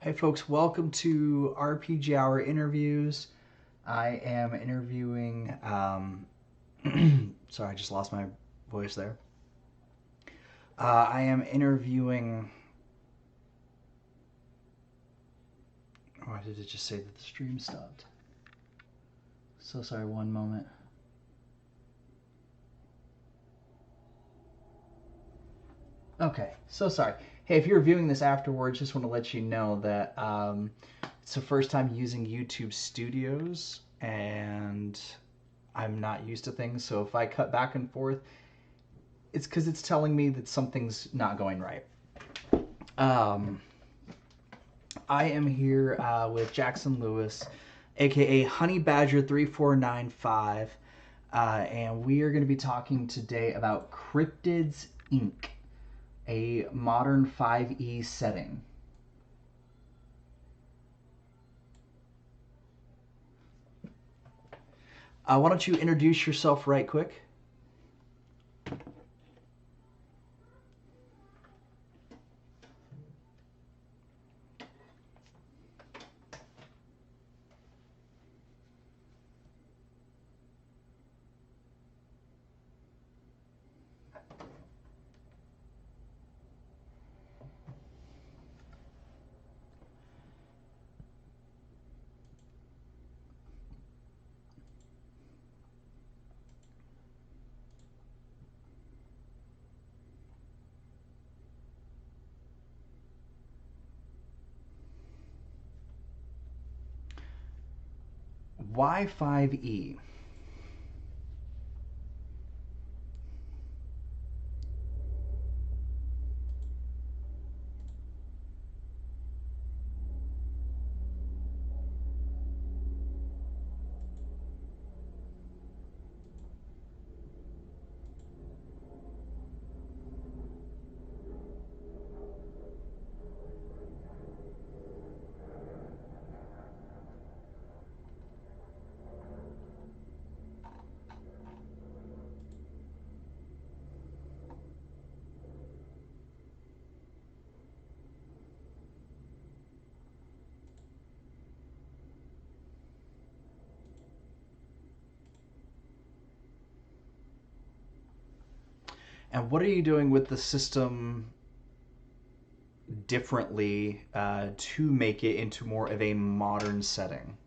Hey folks, welcome to RPGHour interviews. I am interviewing. Sorry, I just lost my voice there. I am interviewing. Why did it just say that the stream stopped? So sorry, one moment. Okay, so sorry. Hey, if you're viewing this afterwards, just want to let you know that it's the first time using YouTube Studios, and I'm not used to things. So if I cut back and forth, it's because it's telling me that something's not going right. Um, I am here with Jackson Lewis, aka Honey Badger 3495, and we are going to be talking today about Cryptids Inc., a modern 5e setting. Why don't you introduce yourself right quick? Why 5e? And what are you doing with the system differently to make it into more of a modern setting?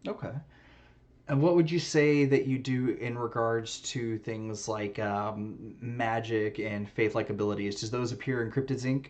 Okay. And what would you say that you do in regards to things like magic and faith-like abilities? Does those appear in Cryptids Inc.?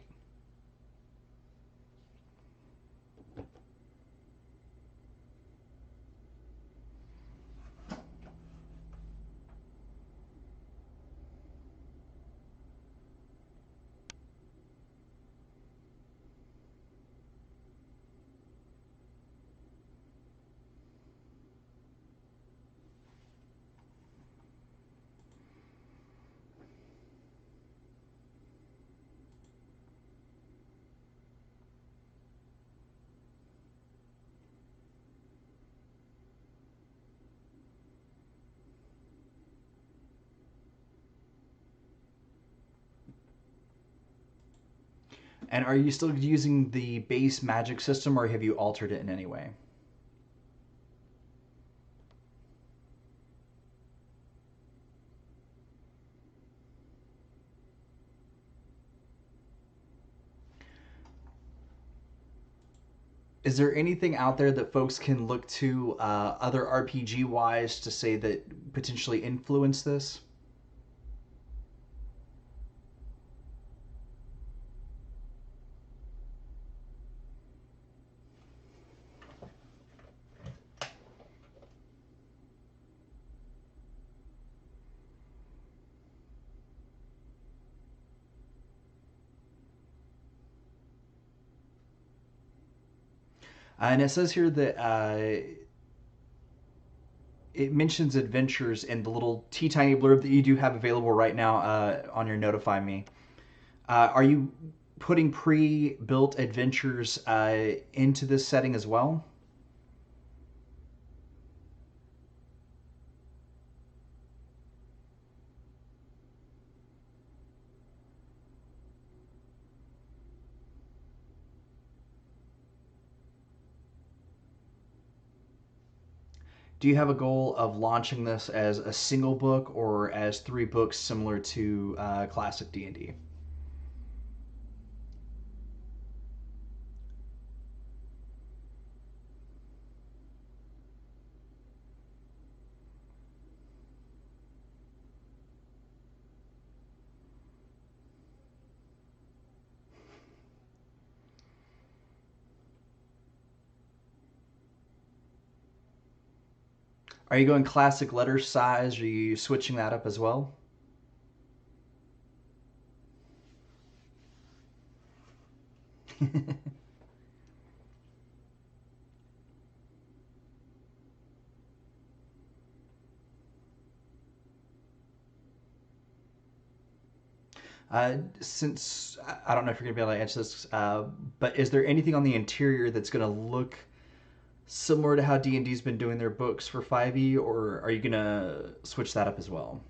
And are you still using the base magic system, or have you altered it in any way? Is there anything out there that folks can look to, other RPG wise, to say that potentially influence this? And it says here that it mentions adventures in the little tiny blurb that you do have available right now on your Notify Me. Are you putting pre-built adventures into this setting as well? Do you have a goal of launching this as a single book or as three books similar to classic D&D? Are you going classic letter size? Are you switching that up as well? Since I don't know if you're going to be able to answer this, but is there anything on the interior that's going to look similar to how D&D's been doing their books for 5e, or are you going to switch that up as well?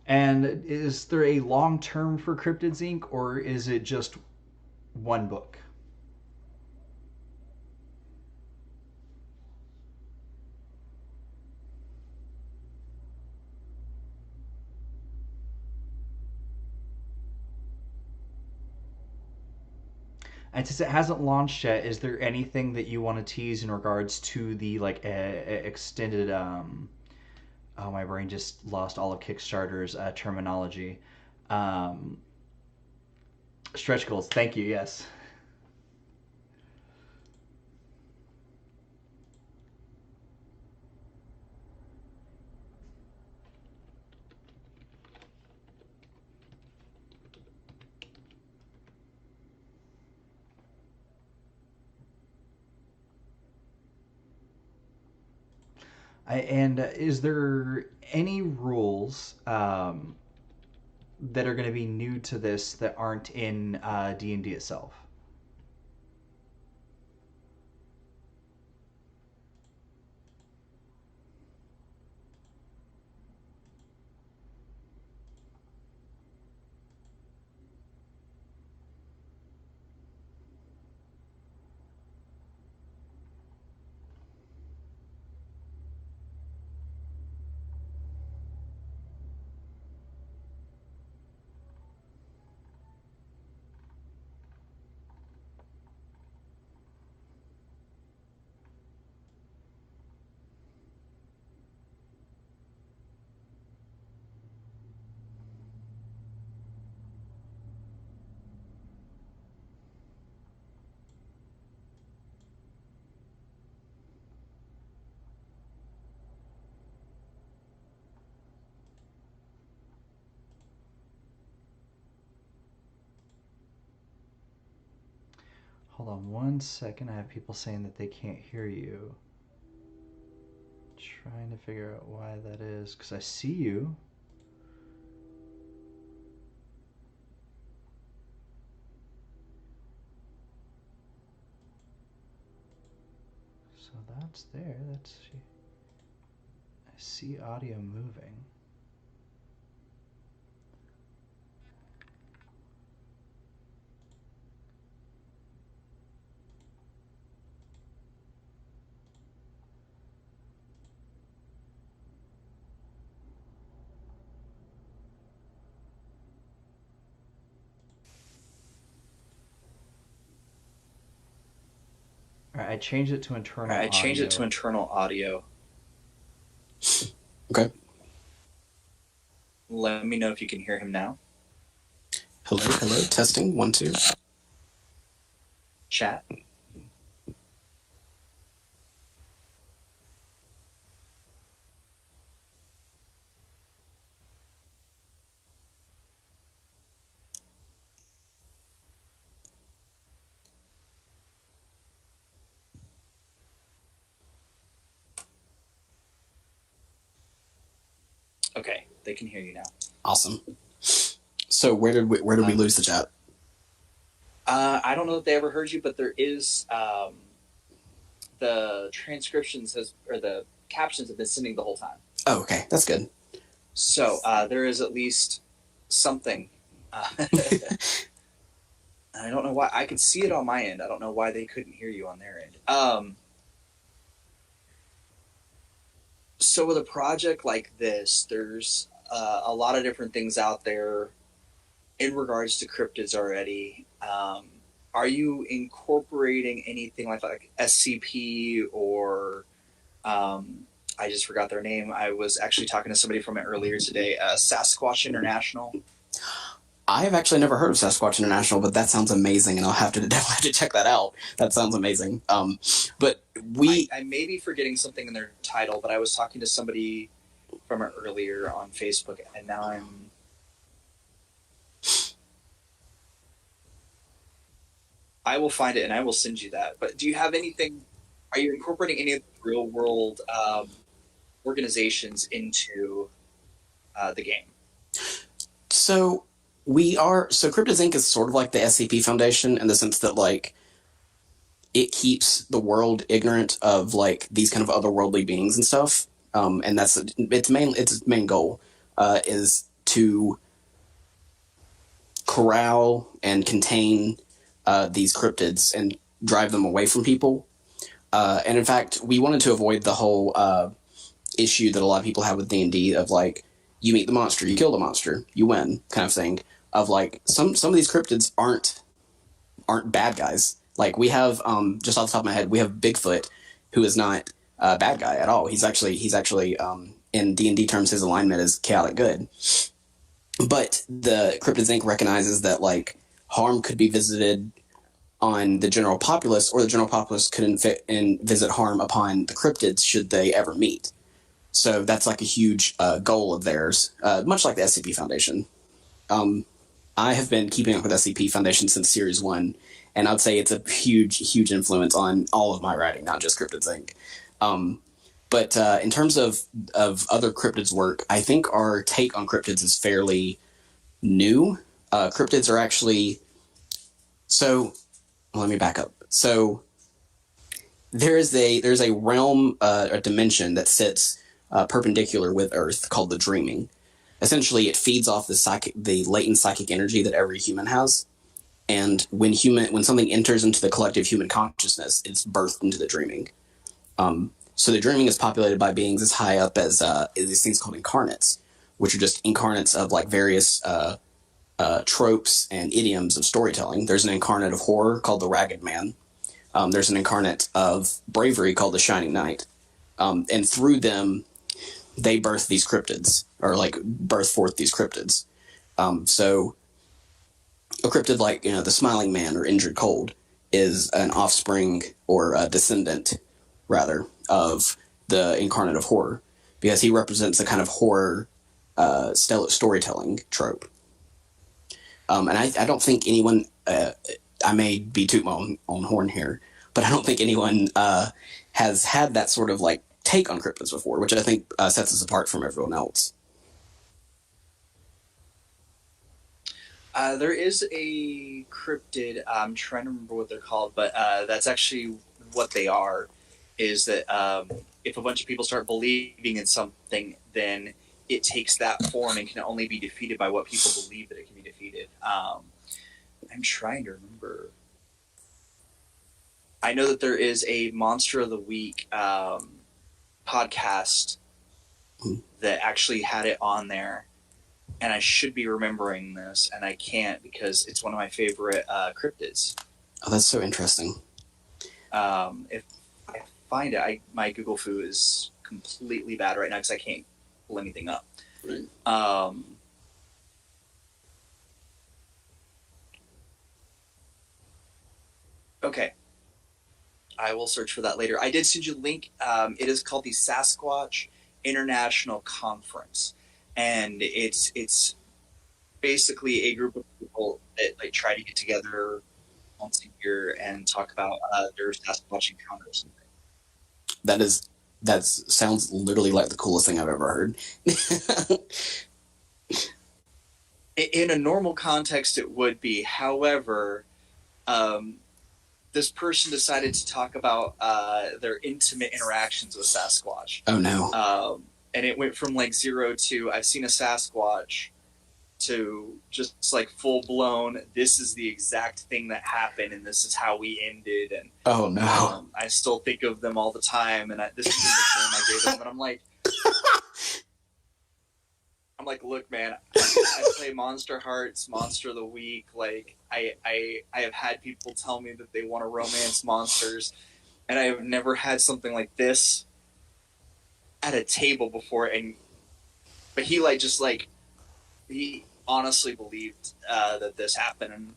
And is there a long term for Cryptids Inc., or is it just one book? And since it hasn't launched yet, is there anything that you want to tease in regards to the like extended? Oh, my brain just lost all of Kickstarter's terminology. Um, Stretch goals. Thank you. Yes. And is there any rules that are going to be new to this that aren't in D&D itself? Hold on 1 second. I have people saying that they can't hear you. Trying to figure out why that is, because I see you. So that's there. That's. I see audio moving. All right, I changed it to internal audio. I changed it to internal audio. Okay. Let me know if you can hear him now. Hello, hello. Testing. 1, 2. Chat. Okay, they can hear you now. Awesome. So where did we lose the chat? I don't know if they ever heard you, but there is the transcriptions or the captions have been sending the whole time. Oh, okay, that's good. So there is at least something. I don't know why. I could see it on my end. I don't know why they couldn't hear you on their end. So with a project like this, there's a lot of different things out there in regards to cryptids already. Are you incorporating anything like SCP or I just forgot their name. I was actually talking to somebody from it earlier today. Sasquatch International. I have actually never heard of Sasquatch International, but that sounds amazing, and I'll definitely have to check that out. That sounds amazing. But I may be forgetting something in their title, but I was talking to somebody from it earlier on Facebook, and now I will find it and I will send you that. But do you have anything? Are you incorporating any of the real world organizations into the game? So Cryptids Inc. is sort of like the SCP Foundation in the sense that like it keeps the world ignorant of like these kind of otherworldly beings and stuff. And that's its main goal is to corral and contain these cryptids and drive them away from people. And in fact, we wanted to avoid the whole issue that a lot of people have with D&D of like, you meet the monster, you kill the monster, you win, kind of thing. Of like, some of these cryptids aren't bad guys. Like we have, just off the top of my head, we have Bigfoot, who is not a bad guy at all. He's actually in D&D terms, his alignment is chaotic good. But the Cryptids Inc. recognizes that like harm could be visited on the general populace, or the general populace could visit harm upon the cryptids should they ever meet. So that's like a huge goal of theirs, much like the SCP Foundation. I have been keeping up with SCP Foundation since Series 1, and I'd say it's a huge influence on all of my writing, not just Cryptids Inc. But in terms of other cryptids work, I think our take on cryptids is fairly new. Cryptids are actually... So, let me back up. So, there's a realm, a dimension that sits perpendicular with Earth called the Dreaming. Essentially, it feeds off the latent psychic energy that every human has. And when something enters into the collective human consciousness, it's birthed into the Dreaming. So the Dreaming is populated by beings as high up as these things called incarnates, which are just incarnates of like various tropes and idioms of storytelling. There's an incarnate of horror called the Ragged Man. There's an incarnate of bravery called the Shining Knight. And through them, they birth these cryptids, or like birth forth these cryptids. So a cryptid like, the Smiling Man or Injured Cold is an offspring or a descendant, rather, of the incarnate of horror, because he represents a kind of horror storytelling trope. And I don't think anyone, I may be tooting my own horn here, but I don't think anyone has had that sort of like take on cryptids before, which I think sets us apart from everyone else. There is a cryptid. I'm trying to remember what they're called, but that's actually what they are. Is that if a bunch of people start believing in something, then it takes that form and can only be defeated by what people believe that it can be defeated. I'm trying to remember. I know that there is a Monster of the Week podcast that actually had it on there, and I should be remembering this, and I can't because it's one of my favorite cryptids. Oh, that's so interesting. If I find it, my Google Foo is completely bad right now because I can't pull anything up. Right. Okay. I will search for that later. I did send you a link. It is called the Sasquatch International Conference, and it's basically a group of people that like try to get together once a year and talk about their Sasquatch encounters. That sounds literally like the coolest thing I've ever heard. In a normal context, it would be. However, this person decided to talk about their intimate interactions with Sasquatch. Oh no! And it went from like 0 to I've seen a Sasquatch to just like full blown. This is the exact thing that happened, and this is how we ended. And oh no! I still think of them all the time, and this is the nickname I gave them. And I'm like, look, man, I play Monster Hearts, Monster of the Week. Like, I have had people tell me that they want to romance monsters, and I have never had something like this at a table before. But he he honestly believed that this happened, and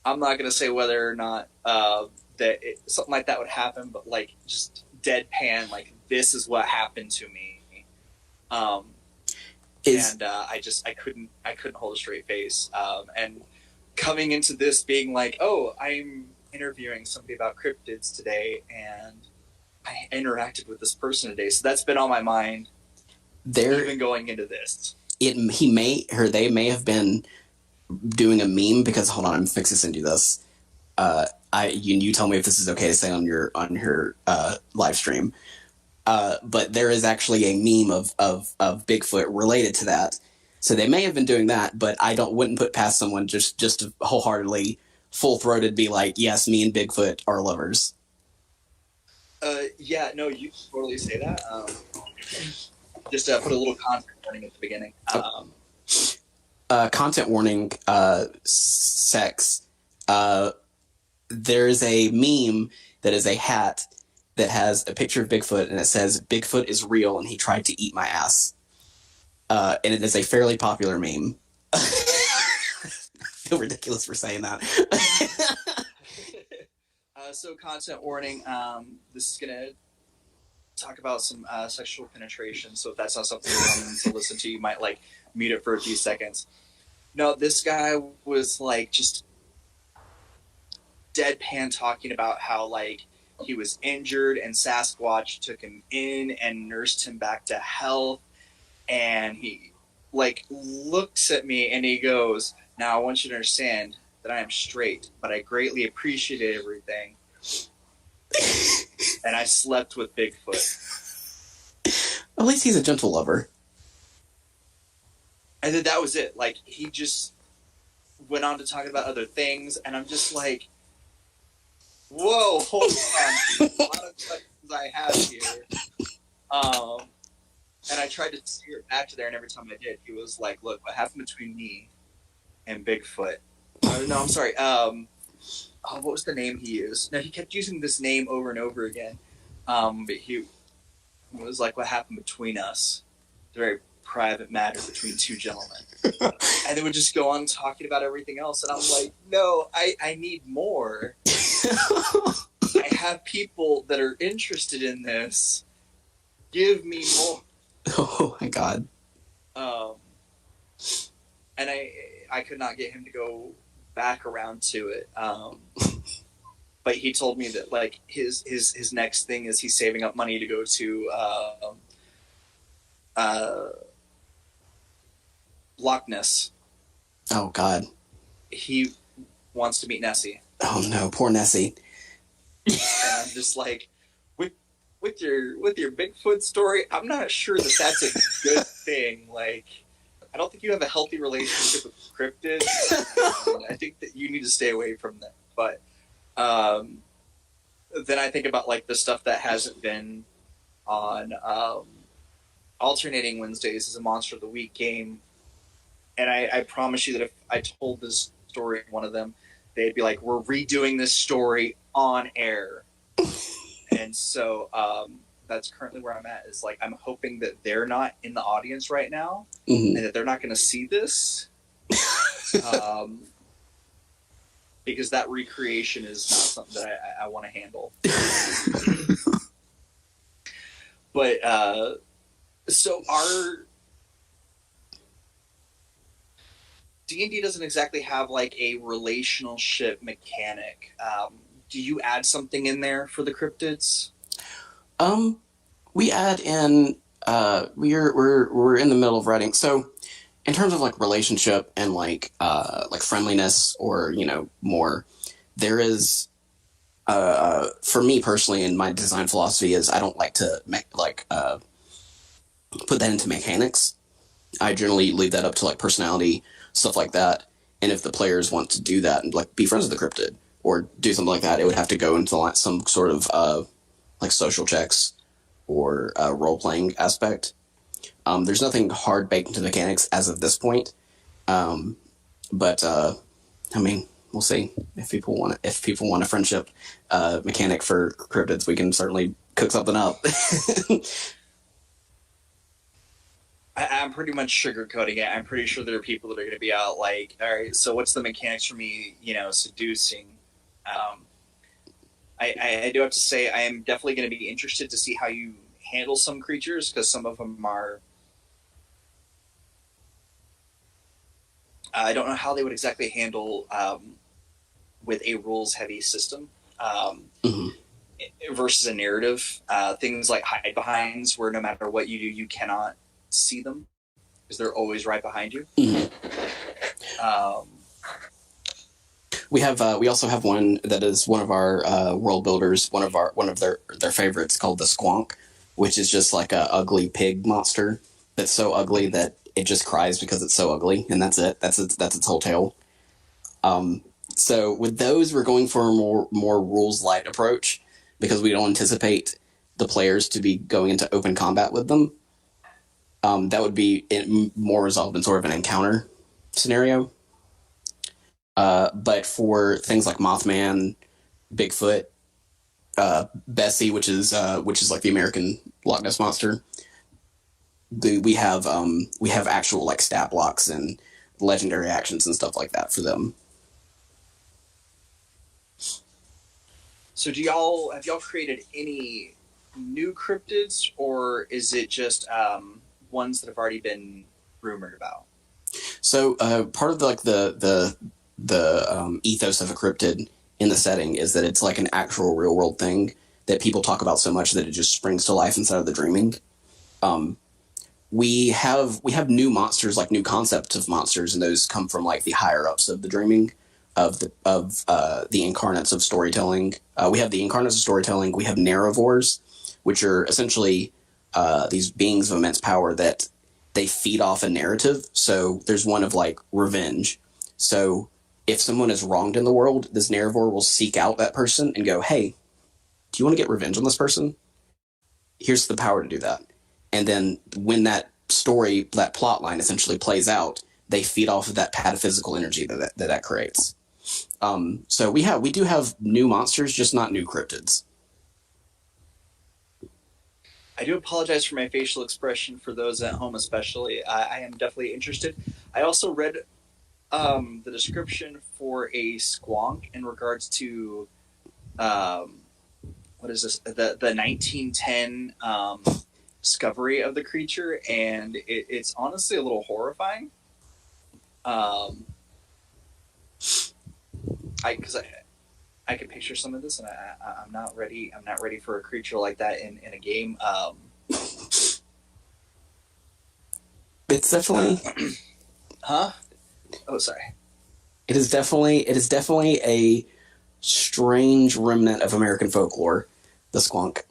I'm not gonna say whether or not that something like that would happen, but like just deadpan, like this is what happened to me. I couldn't hold a straight face. And coming into this being like, oh, I'm interviewing somebody about cryptids today, and I interacted with this person today, so that's been on my mind. Even going into this, they may have been doing a meme because hold on, I'm fixing to send you this. You tell me if this is okay to say on your live stream. But there is actually a meme of Bigfoot related to that. So they may have been doing that, but I wouldn't put past someone just to wholeheartedly, full-throated be like, yes, me and Bigfoot are lovers. Yeah, no, you can totally say that. Just put a little content warning at the beginning. Content warning, sex. There's a meme that is a hat that has a picture of Bigfoot, and it says, Bigfoot is real, and he tried to eat my ass. And it is a fairly popular meme. I feel ridiculous for saying that. So content warning, this is going to talk about some sexual penetration, so if that's not something you're wanting to listen to, you might like mute it for a few seconds. No, this guy was like just deadpan talking about how like he was injured and Sasquatch took him in and nursed him back to health, and he like looks at me and he goes, now I want you to understand that I am straight, but I greatly appreciated everything. And I slept with Bigfoot. At least he's a gentle lover. And then that was it. Like, he just went on to talk about other things, and I'm just like, whoa, hold on. A lot of questions I have here. And I tried to steer it back to there, and every time I did, he was like, look, what happened between me and Bigfoot? No, I'm sorry. What was the name he used? No, he kept using this name over and over again. But he was like, what happened between us? It's a very private matter between two gentlemen. And they would just go on talking about everything else. And I'm like, no, I need more. I have people that are interested in this. Give me more. Oh my God. And I could not get him to go back around to it. But he told me that like his next thing is he's saving up money to go to uh, Loch Ness. Oh God. He wants to meet Nessie. Oh no, poor Nessie. And I'm just like, with your Bigfoot story, I'm not sure that that's a good thing. Like, I don't think you have a healthy relationship with cryptids. I think that you need to stay away from them. But then I think about like the stuff that hasn't been on alternating Wednesdays as a Monster of the Week game, and I promise you that if I told this story in one of them, they'd be like, "We're redoing this story on air." And so that's currently where I'm at. Is like I'm hoping that they're not in the audience right now, and that they're not going to see this, because that recreation is not something that I want to handle. But so our D&D doesn't exactly have like a relationship mechanic. Do you add something in there for the cryptids? We add in. We're in the middle of writing. So, in terms of like relationship and like friendliness or more, there is. For me personally, and my design philosophy is I don't like to put that into mechanics. I generally leave that up to like personality, stuff like that. And if the players want to do that and like be friends with the cryptid or do something like that, it would have to go into like some sort of like social checks or role playing aspect. There's nothing hard baked into mechanics as of this point, but I mean, we'll see if people want a friendship mechanic for cryptids. We can certainly cook something up. I'm pretty much sugarcoating it. I'm pretty sure there are people that are going to be out like, all right, so what's the mechanics for me, seducing? I do have to say I am definitely going to be interested to see how you handle some creatures, because some of them are... I don't know how they would exactly handle with a rules-heavy system versus a narrative. Things like hide-behinds, where no matter what you do, you cannot see them because they're always right behind you. We also have one that is one of our world builders, one of their favorites, called the Squonk, which is just like a ugly pig monster that's so ugly that it just cries because it's so ugly, and that's it. That's its whole tale. So with those, we're going for a more rules light approach because we don't anticipate the players to be going into open combat with them. That would be more resolved in sort of an encounter scenario. But for things like Mothman, Bigfoot, Bessie, which is like the American Loch Ness monster, we have actual like stat blocks and legendary actions and stuff like that for them. So have y'all created any new cryptids, or is it just ones that have already been rumored about? So part of the ethos of a cryptid in the setting is that it's like an actual real world thing that people talk about so much that it just springs to life inside of the dreaming. We have new monsters, like new concepts of monsters, and those come from like the higher ups of the dreaming of the incarnates of storytelling. We have the incarnates of storytelling. We have narravores, which are essentially these beings of immense power that they feed off a narrative. So there's one of like revenge. So if someone is wronged in the world, this narravore will seek out that person and go, "Hey, do you want to get revenge on this person? Here's the power to do that." And then when that story, that plot line essentially plays out, they feed off of that pataphysical energy that creates. So we do have new monsters, just not new cryptids. I do apologize for my facial expression for those at home, especially. I am definitely interested. I also read the description for a Squonk in regards to what is this? The 1910 discovery of the creature, and it's honestly a little horrifying. I could picture some of this, and I'm not ready. I'm not ready for a creature like that in a game. It's definitely Huh? Oh, sorry. it is definitely a strange remnant of American folklore, the squonk.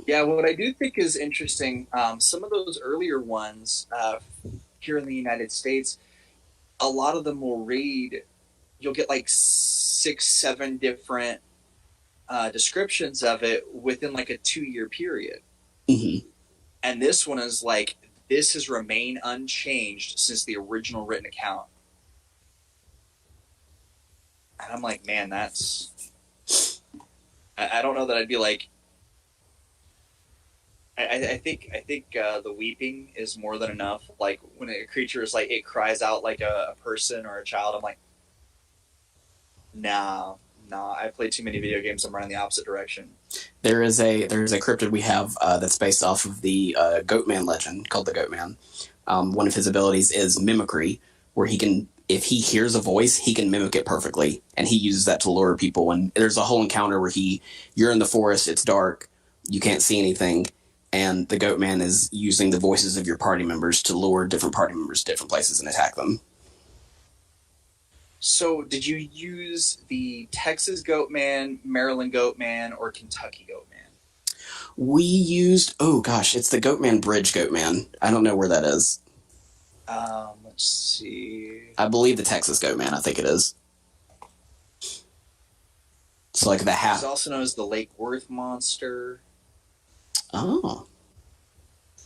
Yeah, what I do think is interesting, some of those earlier ones here in the United States, a lot of them will read. You'll get like 6, 7 different descriptions of it within like a 2 year period. Mm-hmm. And this one is like, this has remained unchanged since the original written account. And I'm like, man, that's. I don't know that I'd be like. I think the weeping is more than enough. Like when a creature is like, it cries out like a person or a child. I'm like, nah, nah. I played too many video games. I'm running the opposite direction. There's a cryptid we have that's based off of the Goatman legend called the Goatman. One of his abilities is mimicry, where he can, if he hears a voice, he can mimic it perfectly, and he uses that to lure people. And there's a whole encounter where you're in the forest, it's dark, you can't see anything, and the Goatman is using the voices of your party members to lure different party members to different places and attack them. So, did you use the Texas Goatman, Maryland Goatman, or Kentucky Goatman? We used, oh gosh, it's the Goatman Bridge Goatman. I don't know where that is. Let's see. I believe the Texas Goatman, I think it is. It's like the half. It's also known as the Lake Worth monster. Oh.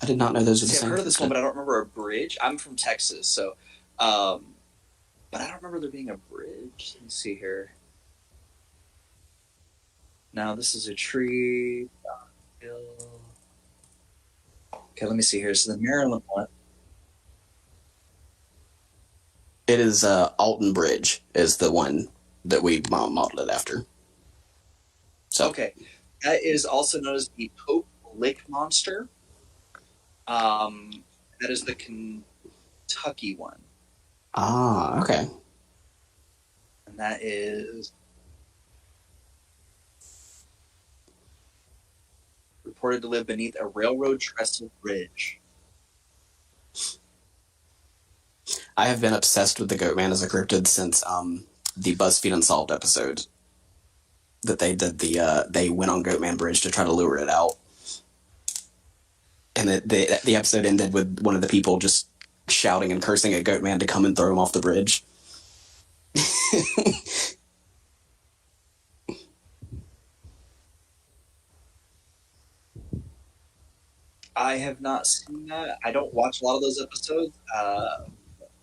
I did not know those were the See, same. I've heard of this one, but I don't remember a bridge. I'm from Texas, so, but I don't remember there being a bridge. Let me see here. Now this is a tree. Okay, let me see here. So the Maryland one. It is Alton Bridge is the one that we modeled it after. So okay, that is also known as the Pope Lick monster. That is the Kentucky one. Ah, okay. And that is reported to live beneath a railroad trestle bridge. I have been obsessed with the Goatman as a cryptid since the BuzzFeed Unsolved episode that they did. They went on Goatman Bridge to try to lure it out, and the episode ended with one of the people just shouting and cursing at Goatman to come and throw him off the bridge. I have not seen that. I don't watch a lot of those episodes.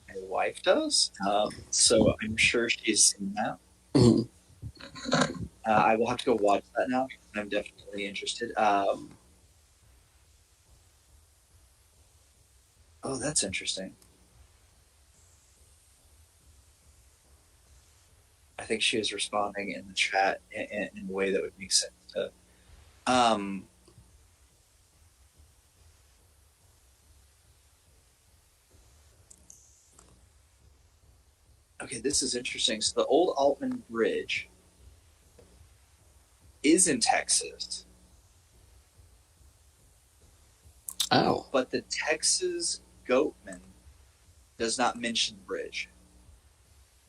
My wife does, so I'm sure she's seen that. Mm-hmm. I will have to go watch that now. I'm definitely interested. Oh, that's interesting. I think she is responding in the chat in a way that would make sense to. Okay, this is interesting. So the old Altman Bridge is in Texas. Oh. But the Texas Goatman does not mention the bridge.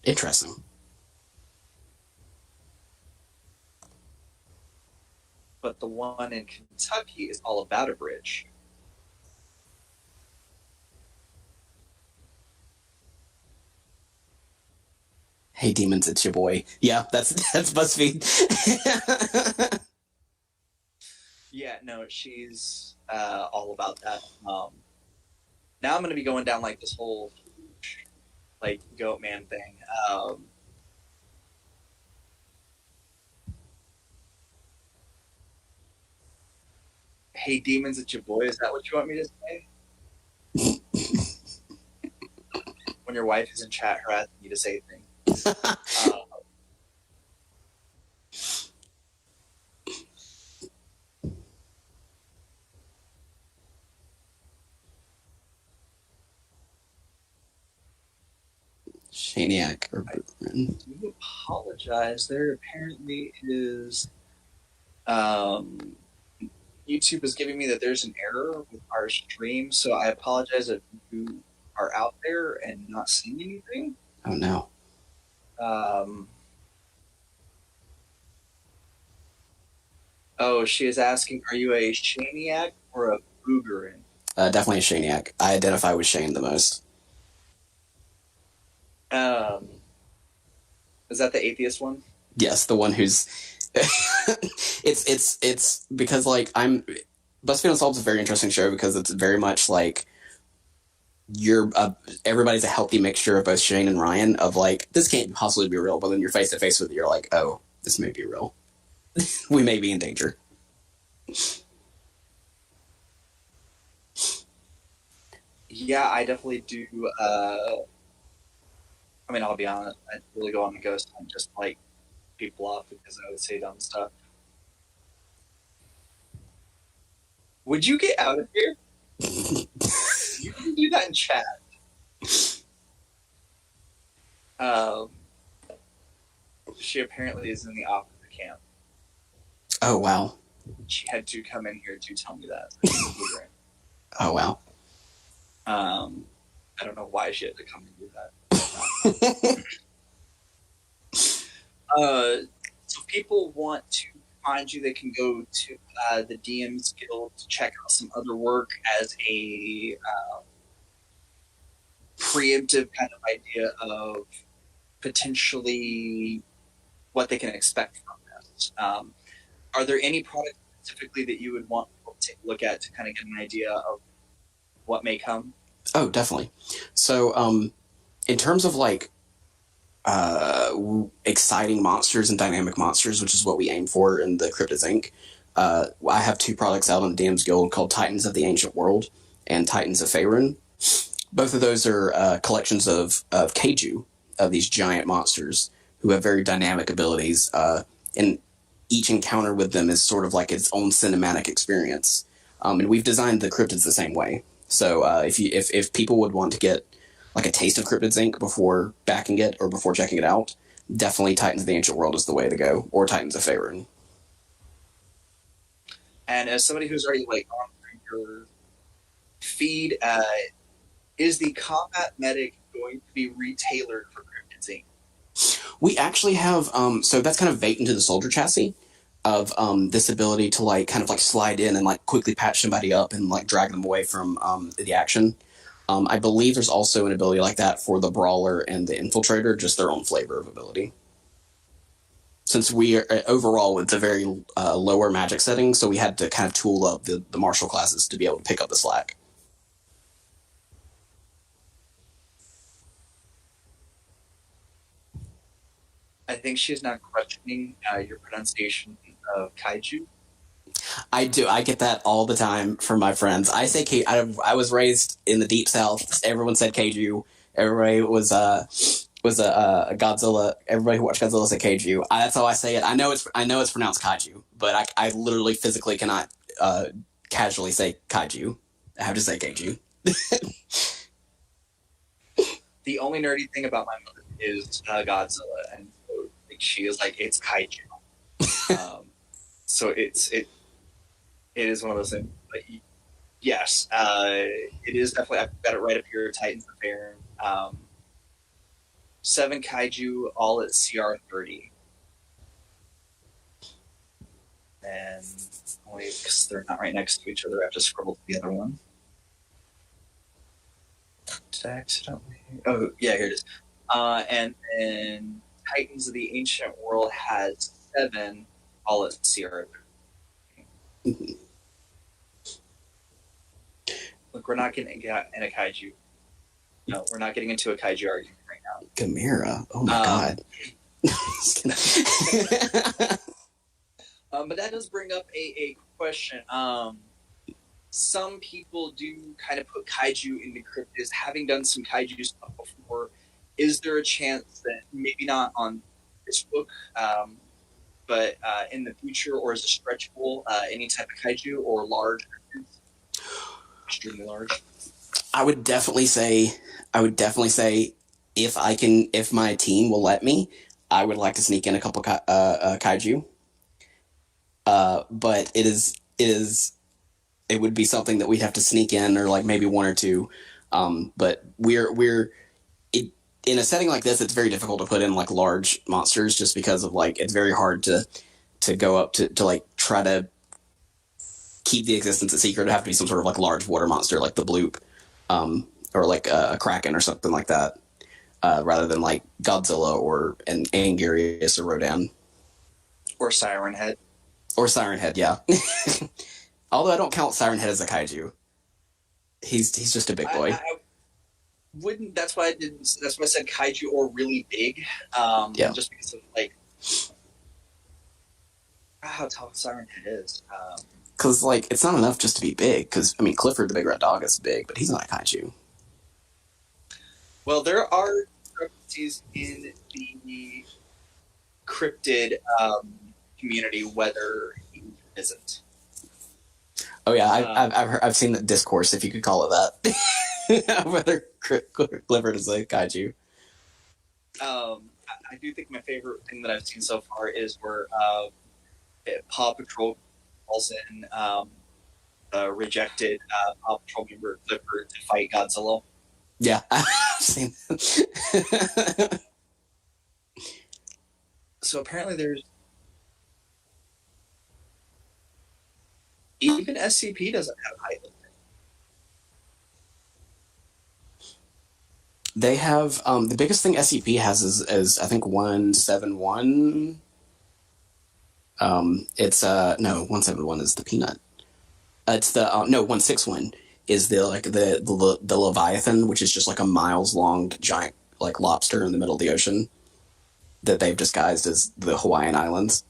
Interesting. But the one in Kentucky is all about a bridge. Hey demons, it's your boy. Yeah, that's BuzzFeed. Yeah, no, she's all about that. Now I'm going to be going down like this whole like Goatman thing. Hey demons, it's your boy. Is that what you want me to say? When your wife is in chat harassing you to say things. Shaniac or I do apologize. There apparently is YouTube is giving me that there's an error with our stream, so I apologize if you are out there and not seeing anything. Oh no. Oh, she is asking, are you a Shaniac or a Boogerin? Definitely a Shaniac. I identify with Shane the most. Is that the atheist one? Yes, the one who's it's because like BuzzFeed Unsolved is a very interesting show because it's very much like you're everybody's a healthy mixture of both Shane and Ryan of like this can't possibly be real, but then you're face to face with it, you're like, oh, this may be real. We may be in danger. Yeah, I definitely do. I mean, I'll be honest, I really go on the ghost hunt just like people off because I would say dumb stuff. Would you get out of here? You can do that in chat. She apparently is in the opposite camp. Oh wow. She had to come in here to tell me that. Oh wow. I don't know why she had to come and do that. So people want to find you, they can go to the DM's Guild to check out some other work as a preemptive kind of idea of potentially what they can expect from this. Are there any products specifically that you would want people to take a look at to kind of get an idea of what may come? Oh, definitely. So, in terms of like exciting monsters and dynamic monsters, which is what we aim for in the Cryptids Inc., I have two products out on the DM's Guild called Titans of the Ancient World and Titans of Faerun. Both of those are collections of kaiju, of these giant monsters who have very dynamic abilities, and each encounter with them is sort of like its own cinematic experience. And we've designed the cryptids the same way. So if people would want to get like a taste of Cryptids Inc. before backing it or before checking it out, definitely Titans of the Ancient World is the way to go, or Titans of Faerun. And as somebody who's already like on your feed, is the Combat Medic going to be retailored for Cryptids Inc.? We actually have so that's kind of baked into the soldier chassis of this ability to like kind of like slide in and like quickly patch somebody up and like drag them away from the action. I believe there's also an ability like that for the Brawler and the Infiltrator, just their own flavor of ability. Since we are overall it's a very lower magic setting, so we had to kind of tool up the martial classes to be able to pick up the slack. I think she's not questioning your pronunciation of kaiju. I do. I get that all the time from my friends. I say I was raised in the deep south. Everyone said kaiju. Everybody was a Godzilla. Everybody who watched Godzilla said kaiju. That's how I say it. I know it's pronounced kaiju, but I literally physically cannot casually say kaiju. I have to say kaiju. The only nerdy thing about my mother is Godzilla, and so, like, she is like, it's kaiju. So it is one of those things. But yes, it is definitely. I've got it right up here. Titans of Faerun. 7 kaiju, all at CR 30, and only because they're not right next to each other, I have to scroll to the other one. Did I accidentally? Oh yeah, here it is. And then Titans of the Ancient World has 7, all at CR 30. Look, we're not getting in a kaiju. No, we're not getting into a kaiju argument right now. Gamera. Oh my god. But that does bring up a question. Some people do kind of put kaiju into cryptids. Having done some kaiju stuff before, is there a chance that maybe not on this book, but in the future, or is a stretch goal, any type of kaiju or large cryptids? Extremely large. I would definitely say if my team will let me, I would like to sneak in a couple kaiju. But it would be something that we'd have to sneak in, or like maybe one or two. But in a setting like this, it's very difficult to put in like large monsters, just because of like it's very hard to go up to like try to keep the existence a secret. It'd have to be some sort of like large water monster, like the bloop, or like a kraken or something like that, rather than like Godzilla or an Angarius or Rodan Or Siren Head. or Siren Head. Yeah. Although I don't count Siren Head as a kaiju. He's just a big boy. I wouldn't. That's why I didn't. That's why I said kaiju or really big. Yeah. Just because of like how tall Siren Head is. Because like it's not enough just to be big. Because I mean, Clifford the Big Red Dog is big, but he's not a kaiju. Well, there are discrepancies in the cryptid community whether he isn't. Oh yeah, I've seen the discourse, if you could call it that, whether Clifford is a kaiju. I do think my favorite thing that I've seen so far is where Paw Patrol calls in the rejected Paw Patrol member Clifford to fight Godzilla. Yeah, I've seen that. So apparently there's even SCP doesn't have height limit. They have the biggest thing SCP has is I think 171. It's no, 171 is the peanut. It's the no, 161 is the Leviathan, which is just like a miles long giant like lobster in the middle of the ocean that they've disguised as the Hawaiian Islands.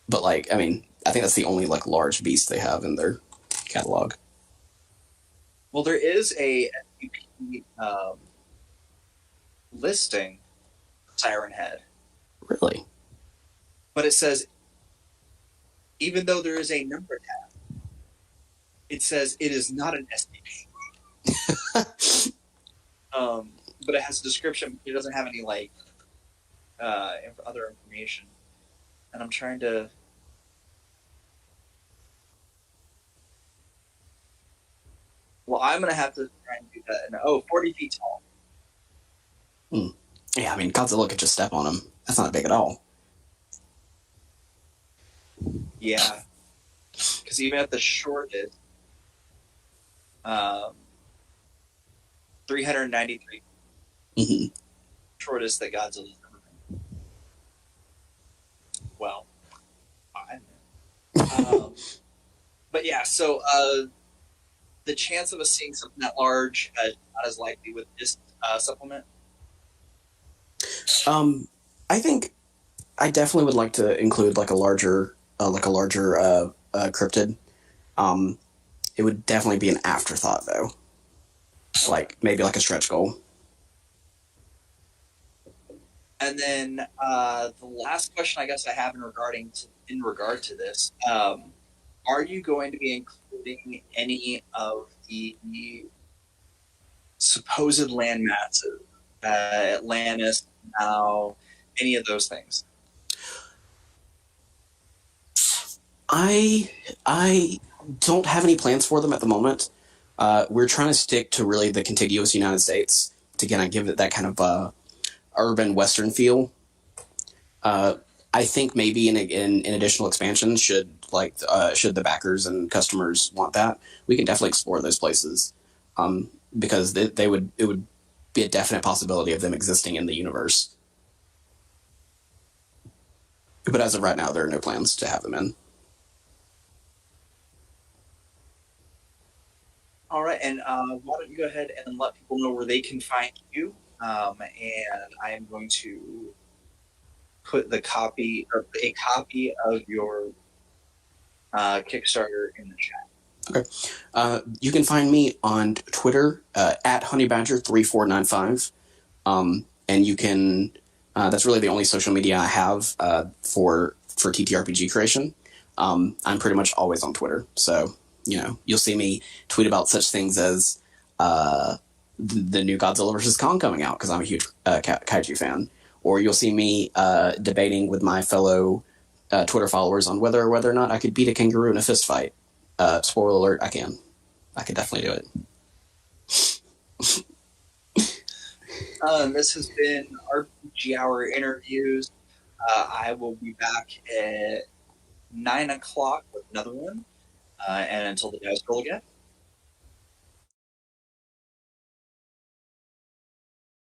But like, I mean, I think that's the only like large beast they have in their catalog. Well, there is a SCP listing for Siren Head. Really? But it says, even though there is a number tab, it says it is not an SCP. But it has a description. It doesn't have any like other information. And I'm trying to. Well, I'm gonna have to try and do that. And, 40 feet tall. Yeah, I mean, Godzilla could just step on him. That's not big at all. Yeah, because even at the shortest, 393. Mm-hmm. Shortest that Godzilla's ever been. Well, I know. But yeah, so the chance of us seeing something that large is not as likely with this supplement. I think I definitely would like to include like a larger cryptid. It would definitely be an afterthought though. Like maybe like a stretch goal. And then the last question I guess I have in regard to this, are you going to be including any of the supposed land masses, Atlantis, now, any of those things? I don't have any plans for them at the moment. We're trying to stick to really the contiguous United States to kind of give it that kind of urban Western feel. I think maybe in additional expansions, should the backers and customers want that, we can definitely explore those places, because it would be a definite possibility of them existing in the universe. But as of right now, there are no plans to have them in. All right, and why don't you go ahead and let people know where they can find you, and I am going to put a copy of your Kickstarter in the chat. Okay. You can find me on Twitter at honeybadger3495, and you can. That's really the only social media I have for TTRPG creation. I'm pretty much always on Twitter, so you'll see me tweet about such things as the new Godzilla vs. Kong coming out because I'm a huge kaiju fan. Or you'll see me debating with my fellow Twitter followers on whether or not I could beat a kangaroo in a fist fight. Spoiler alert, I can. I could definitely do it. This has been RPG Hour interviews. I will be back at 9 o'clock with another one. And until the dice roll again.